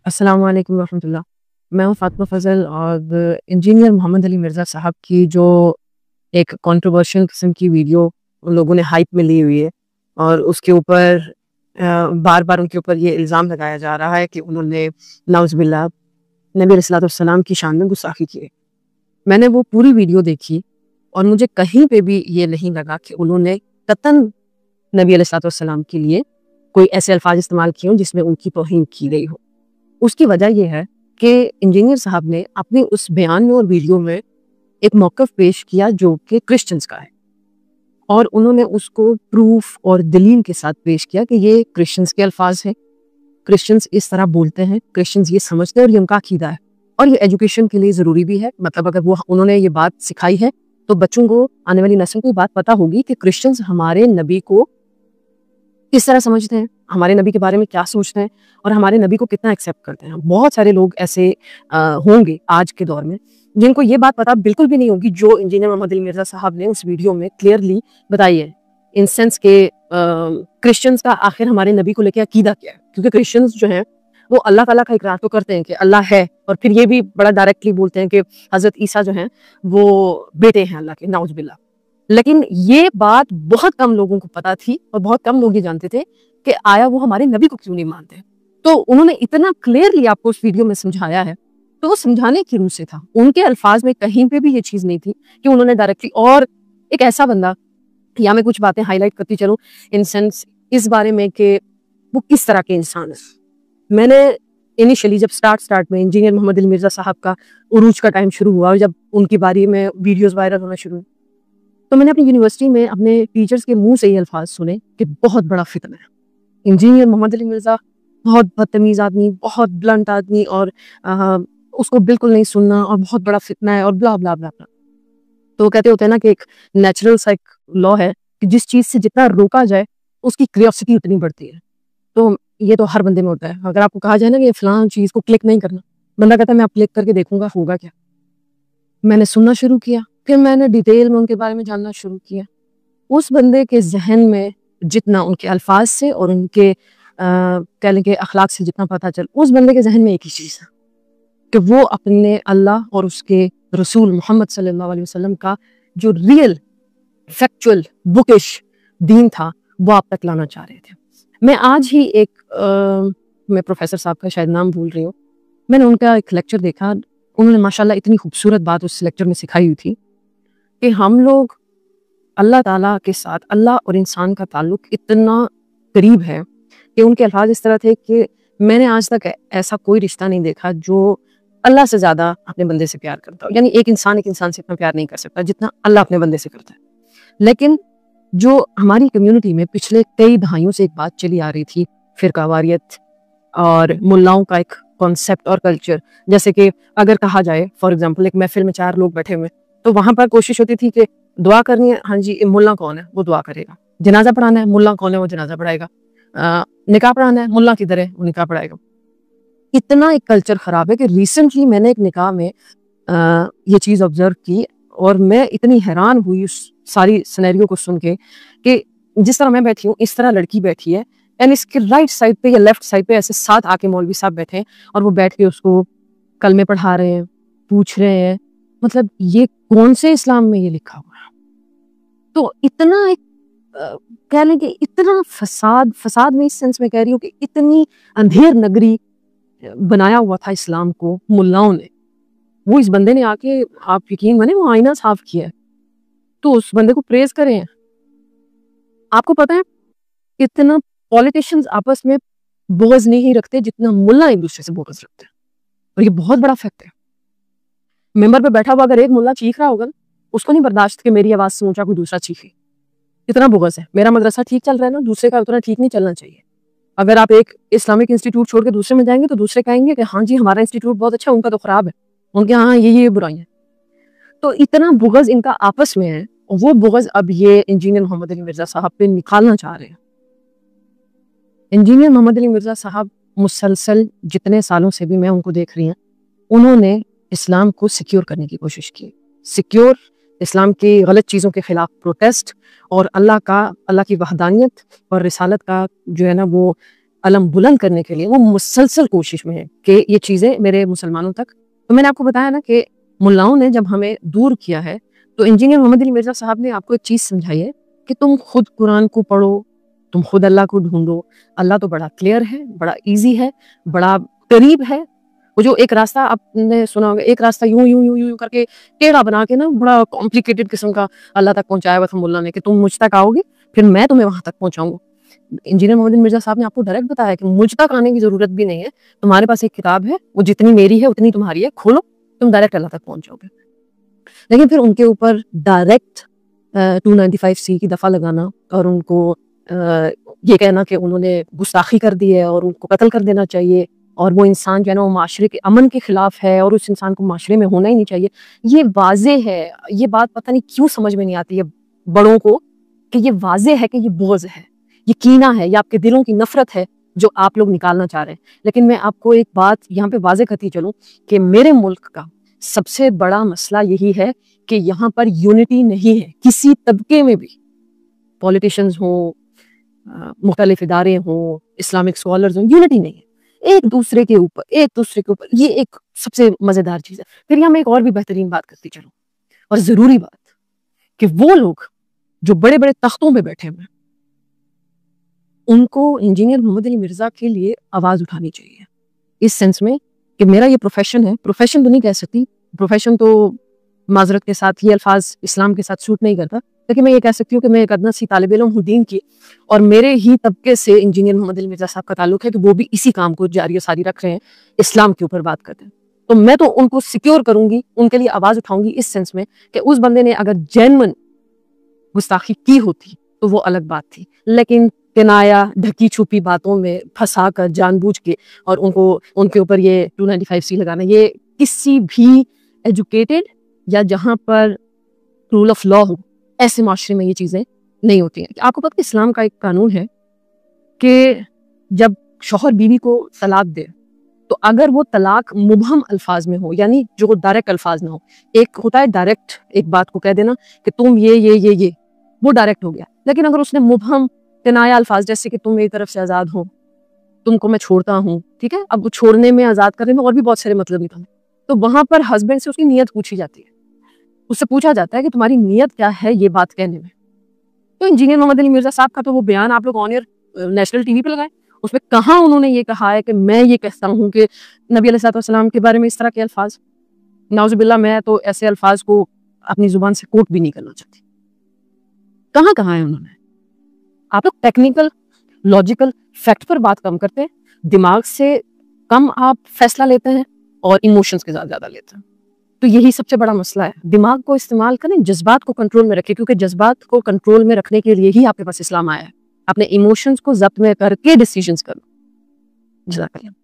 السلام علیکم ورحمۃ اللہ. میں ہوں فاطمہ فضل اور انجینئر محمد علی مرزا صاحب کی جو ایک کنٹروورشل قسم کی ویڈیو ان لوگوں نے ہائپ میں لی ہوئی ہے اور اس کے اوپر بار بار ان کے اوپر یہ الزام لگایا جا رہا ہے کہ انہوں نے نعوذ باللہ نبی علیہ الصلوۃ والسلام کی شان میں گستاخی کی ہے. میں نے وہ پوری ویڈیو دیکھی اور مجھے کہیں پہ بھی یہ نہیں لگا کہ انہوں نے قطعاً نبی علیہ الصلوۃ والسلام کے لیے کوئی ایسے الفاظ استعمال کیے ہوں جس میں ان کی توہین کی گئی ہو. اس کی وجہ یہ ہے کہ انجینئر صاحب نے اپنے اس بیان میں اور ویڈیو میں ایک موقف پیش کیا جو کہ کرسچنز کا ہے اور انہوں نے اس کو پروف اور دلیل کے ساتھ پیش کیا کہ یہ کرسچنز کے الفاظ ہیں, کرسچنز اس طرح بولتے ہیں, کرسچنز یہ سمجھتے ہیں اور یہ ان کا عقیدہ ہے اور یہ ایجوکیشن کے لیے ضروری بھی ہے. مطلب اگر وہ انہوں نے یہ بات سکھائی ہے تو بچوں کو, آنے والی نسل کو یہ بات پتہ ہوگی کہ کرسچنز ہمارے نبی کو کس طرح سمجھتے ہیں, ہمارے نبی کے بارے میں کیا سوچتے ہیں اور ہمارے نبی کو کتنا ایکسیپٹ کرتے ہیں. بہت سارے لوگ ایسے ہوں گے آج کے دور میں جن کو یہ بات پتہ بالکل بھی نہیں ہوگی جو انجینئر محمد علی مرزا صاحب نے اس ویڈیو میں کلیئرلی بتائی ہے, ان سینس کہ کرسچنز کا آخر ہمارے نبی کو لے کے عقیدہ کیا ہے. کیونکہ کرسچنز جو ہیں وہ اللہ تعالیٰ کا اقرار تو کرتے ہیں کہ اللہ ہے اور پھر یہ بھی بڑا ڈائریکٹلی بولتے ہیں کہ حضرت عیسیٰ جو ہیں وہ بیٹے ہیں اللہ کے, نعوذ باللہ. لیکن یہ بات بہت کم لوگوں کو پتہ تھی اور بہت کم لوگ یہ جانتے تھے کہ آیا وہ ہمارے نبی کو کیوں نہیں مانتے. تو انہوں نے اتنا کلیئرلی آپ کو اس ویڈیو میں سمجھایا ہے, تو وہ سمجھانے کی روح سے تھا. ان کے الفاظ میں کہیں پہ بھی یہ چیز نہیں تھی کہ انہوں نے ڈائریکٹلی, اور ایک ایسا بندہ, یا میں کچھ باتیں ہائی لائٹ کرتی چلوں ان سینس اس بارے میں کہ وہ کس طرح کے انسان ہے. میں نے انیشلی جب اسٹارٹ میں انجینئر محمد علی مرزا صاحب کا عروج کا ٹائم شروع ہوا اور جب ان کی باری میں ویڈیوز وائرل ہونا شروع ہوئی تو میں نے اپنی یونیورسٹی میں اپنے ٹیچرز کے منہ سے یہ الفاظ سنے کہ بہت بڑا فتنہ ہے, انجینئر محمد علی مرزا بہت بدتمیز آدمی, بہت بلنٹ آدمی, اور اس کو بالکل نہیں سننا اور بہت بڑا فتنہ ہے اور بلا بلا بلا بلا. تو وہ کہتے ہوتے ہیں نا کہ ایک نیچرل سا ایک لا ہے کہ جس چیز سے جتنا روکا جائے اس کی کریوسٹی اتنی بڑھتی ہے. تو یہ تو ہر بندے میں ہوتا ہے. اگر آپ کو کہا جائے نا کہ فلاں چیز کو کلک نہیں کرنا, بندہ کہتا ہے میں اب کلک کر کے دیکھوں گا ہوگا کیا. میں نے سننا شروع کیا, پھر میں نے ڈیٹیل میں ان کے بارے میں جاننا شروع کیا. اس بندے کے ذہن میں جتنا ان کے الفاظ سے اور ان کے کہہ لیں کہ اخلاق سے جتنا پتہ چل, اس بندے کے ذہن میں ایک ہی چیز ہے کہ وہ اپنے اللہ اور اس کے رسول محمد صلی اللہ علیہ وسلم کا جو ریئل فیکچول بکش دین تھا وہ آپ تک لانا چاہ رہے تھے. میں آج ہی میں پروفیسر صاحب کا شاید نام بھول رہی ہوں, میں نے ان کا ایک لیکچر دیکھا. انہوں نے ماشاءاللہ اتنی خوبصورت بات اس لیکچر میں سکھائی ہوئی تھی کہ ہم لوگ اللہ تعالیٰ کے ساتھ, اللہ اور انسان کا تعلق اتنا قریب ہے کہ ان کے الفاظ اس طرح تھے کہ میں نے آج تک ایسا کوئی رشتہ نہیں دیکھا جو اللہ سے زیادہ اپنے بندے سے پیار کرتا ہو. یعنی ایک انسان سے اتنا پیار نہیں کر سکتا جتنا اللہ اپنے بندے سے کرتا ہے. لیکن جو ہماری کمیونٹی میں پچھلے کئی دہائیوں سے ایک بات چلی آ رہی تھی, فرقہ واریت اور ملاؤں کا ایک کانسیپٹ اور کلچر, جیسے کہ اگر کہا جائے فار ایگزامپل ایک محفل میں 4 لوگ بیٹھے ہوئے تو وہاں پر کوشش ہوتی تھی کہ دعا کرنی ہے, ہاں جی ملا کون ہے وہ دعا کرے گا, جنازہ پڑھانا ہے ملا کون ہے وہ جنازہ پڑھائے گا, نکاح پڑھانا ہے ملا کدھر ہے وہ نکاح پڑھائے گا. اتنا ایک کلچر خراب ہے کہ ریسنٹلی میں نے ایک نکاح میں یہ چیز آبزرو کی اور میں اتنی حیران ہوئی اس ساری سینیریو کو سن کے کہ جس طرح میں بیٹھی ہوں اس طرح لڑکی بیٹھی ہے, اینڈ اس کے رائٹ سائڈ پہ یا لیفٹ سائڈ پہ ایسے 7 آ کے مولوی صاحب بیٹھے ہیں اور وہ بیٹھ کے اس کو کلمے پڑھا رہے ہیں, پوچھ رہے ہیں. مطلب یہ کون سے اسلام میں یہ لکھا ہوا ہے؟ تو اتنا ایک کہہ لیں کہ اتنا فساد میں اس سینس میں کہہ رہی ہوں کہ اتنی اندھیر نگری بنایا ہوا تھا اسلام کو ملاؤں نے. وہ اس بندے نے آ کے, آپ یقین مانیں, وہ آئینہ صاف کیا ہے. تو اس بندے کو پریز کریں. آپ کو پتہ ہے اتنا پولیٹیشینز آپس میں بغض نہیں رکھتے جتنا ملا ایک دوسرے سے بغض رکھتے ہیں, اور یہ بہت بڑا فیکٹ ہے. ممبر پہ بیٹھا ہوا اگر ایک ملا چیخ رہا ہوگا اس کو نہیں برداشت کہ میری آواز سے اونچا کوئی دوسرا چیخے. اتنا بغض ہے. میرا مدرسہ ٹھیک چل رہا ہے نا, دوسرے کا اتنا ٹھیک نہیں چلنا چاہیے. اگر آپ ایک اسلامک انسٹیٹیوٹ چھوڑ کے دوسرے میں جائیں گے تو دوسرے کہیں گے کہ ہاں جی ہمارا انسٹیٹیوٹ بہت اچھا, ان کا تو خراب ہے, ان کے ہاں یہ برائیاں. تو اتنا بغض ان کا آپس میں ہے, وہ بغض اب یہ انجینئر محمد علی مرزا صاحب پہ نکالنا چاہ رہے ہیں. انجینئر محمد علی مرزا صاحب مسلسل جتنے سالوں سے بھی میں ان کو دیکھ رہی ہیں, انہوں نے اسلام کو سیکیور کرنے کی کوشش کی. سیکیور, اسلام کی غلط چیزوں کے خلاف پروٹیسٹ, اور اللہ کی وحدانیت اور رسالت کا جو ہے نا وہ علم بلند کرنے کے لیے وہ مسلسل کوشش میں ہے کہ یہ چیزیں میرے مسلمانوں تک. تو میں نے آپ کو بتایا نا کہ ملاؤں نے جب ہمیں دور کیا ہے تو انجینئر محمد علی مرزا صاحب نے آپ کو ایک چیز سمجھائی ہے کہ تم خود قرآن کو پڑھو, تم خود اللہ کو ڈھونڈو. اللہ تو بڑا کلیئر ہے, بڑا ایزی ہے, بڑا قریب ہے. وہ جو ایک راستہ آپ نے سنا ہوگا, ایک راستہ یوں یوں یوں یوں کر کے ٹیڑھا بنا کے نا بڑا کمپلیکیٹڈ قسم کا اللہ تک پہنچایا ہوا تھا ملا نے کہ تم مجھ تک آؤ گے پھر میں تمہیں وہاں تک پہنچاؤں گا. انجینئر محمد مرزا صاحب نے آپ کو ڈائریکٹ بتایا کہ مجھ تک آنے کی ضرورت بھی نہیں ہے, تمہارے پاس ایک کتاب ہے, وہ جتنی میری ہے اتنی تمہاری ہے, کھولو تم ڈائریکٹ اللہ تک پہنچ جاؤ گے. لیکن پھر ان کے اوپر ڈائریکٹ 295C کی دفعہ لگانا اور ان کو یہ کہنا کہ انہوں نے گستاخی کر دی ہے اور ان کو قتل کر دینا چاہیے اور وہ انسان جو ہے نا وہ معاشرے کے امن کے خلاف ہے اور اس انسان کو معاشرے میں ہونا ہی نہیں چاہیے, یہ واضح ہے. یہ بات پتہ نہیں کیوں سمجھ میں نہیں آتی ہے بڑوں کو کہ یہ واضح ہے کہ یہ بغض ہے, یہ کینہ ہے, یہ آپ کے دلوں کی نفرت ہے جو آپ لوگ نکالنا چاہ رہے ہیں. لیکن میں آپ کو ایک بات یہاں پہ واضح کرتی چلوں کہ میرے ملک کا سب سے بڑا مسئلہ یہی ہے کہ یہاں پر یونٹی نہیں ہے کسی طبقے میں بھی. پولیٹیشنز ہوں, مختلف ادارے ہوں, اسلامک اسکالرز ہوں, یونٹی نہیں ہے ایک دوسرے کے اوپر. یہ ایک سب سے مزیدار چیز ہے. پھر یہاں میں ایک اور بھی بہترین بات کرتی چلوں اور ضروری بات کہ وہ لوگ جو بڑے بڑے تختوں پہ بیٹھے ہوئے ان کو انجینئر محمد علی مرزا کے لیے آواز اٹھانی چاہیے, اس سینس میں کہ میرا یہ پروفیشن ہے. پروفیشن تو نہیں کہہ سکتی, پروفیشن تو معذرت کے ساتھ یہ الفاظ اسلام کے ساتھ سوٹ نہیں کرتا, لیکن میں یہ کہہ سکتی ہوں کہ میں ایک ادنا سی طالب علم ہوں دین کی, اور میرے ہی طبقے سے انجینئر محمد علی مرزا صاحب کا تعلق ہے کہ وہ بھی اسی کام کو جاری و ساری رکھ رہے ہیں, اسلام کے اوپر بات کرتے ہیں. تو میں تو ان کو سیکیور کروں گی, ان کے لیے آواز اٹھاؤں گی اس سینس میں کہ اس بندے نے اگر جینون گستاخی کی ہوتی تو وہ الگ بات تھی, لیکن کنایا ڈھکی چھپی باتوں میں پھنسا کر جان بوجھ کے اور ان کے اوپر یہ 295C لگانا, یہ کسی بھی ایجوکیٹڈ یا جہاں پر رول آف لا ہو ایسے معاشرے میں یہ چیزیں نہیں ہوتی ہیں. آپ کو پتہ اسلام کا ایک قانون ہے کہ جب شوہر بیوی کو طلاق دے تو اگر وہ طلاق مبہم الفاظ میں ہو, یعنی جو ڈائریکٹ الفاظ نہ ہو, ایک ہوتا ہے ڈائریکٹ ایک بات کو کہہ دینا کہ تم یہ وہ ڈائریکٹ ہو گیا, لیکن اگر اس نے مبہم کنایا الفاظ جیسے کہ تم میری طرف سے آزاد ہو, تم کو میں چھوڑتا ہوں, ٹھیک ہے, اب وہ چھوڑنے میں آزاد کرنے میں اور بھی بہت سارے مطلب نکالے, تو وہاں پر ہسبینڈ سے اس کی نیت پوچھی جاتی ہے, اس سے پوچھا جاتا ہے کہ تمہاری نیت کیا ہے یہ بات کہنے میں. تو انجینئر محمد علی مرزا صاحب کا تو وہ بیان آپ لوگ آن ایئر نیشنل ٹی وی پہ لگائے, اس میں کہاں انہوں نے یہ کہا ہے کہ میں یہ کہتا ہوں کہ نبی علیہ الصلوۃ والسلام کے بارے میں اس طرح کے الفاظ, نعوذ باللہ, میں تو ایسے الفاظ کو اپنی زبان سے کوٹ بھی نہیں کرنا چاہتی. کہاں ہے انہوں نے. آپ لوگ ٹیکنیکل لاجیکل فیکٹ پر بات کم کرتے ہیں, دماغ سے کم آپ فیصلہ لیتے ہیں اور ایموشنز کے ساتھ زیادہ لیتے ہیں. تو یہی سب سے بڑا مسئلہ ہے. دماغ کو استعمال کریں, جذبات کو کنٹرول میں رکھیں, کیونکہ جذبات کو کنٹرول میں رکھنے کے لیے ہی آپ کے پاس اسلام آیا ہے. اپنے ایموشنز کو ضبط میں کر کے ڈیسیژنز کرو. جزاک اللہ.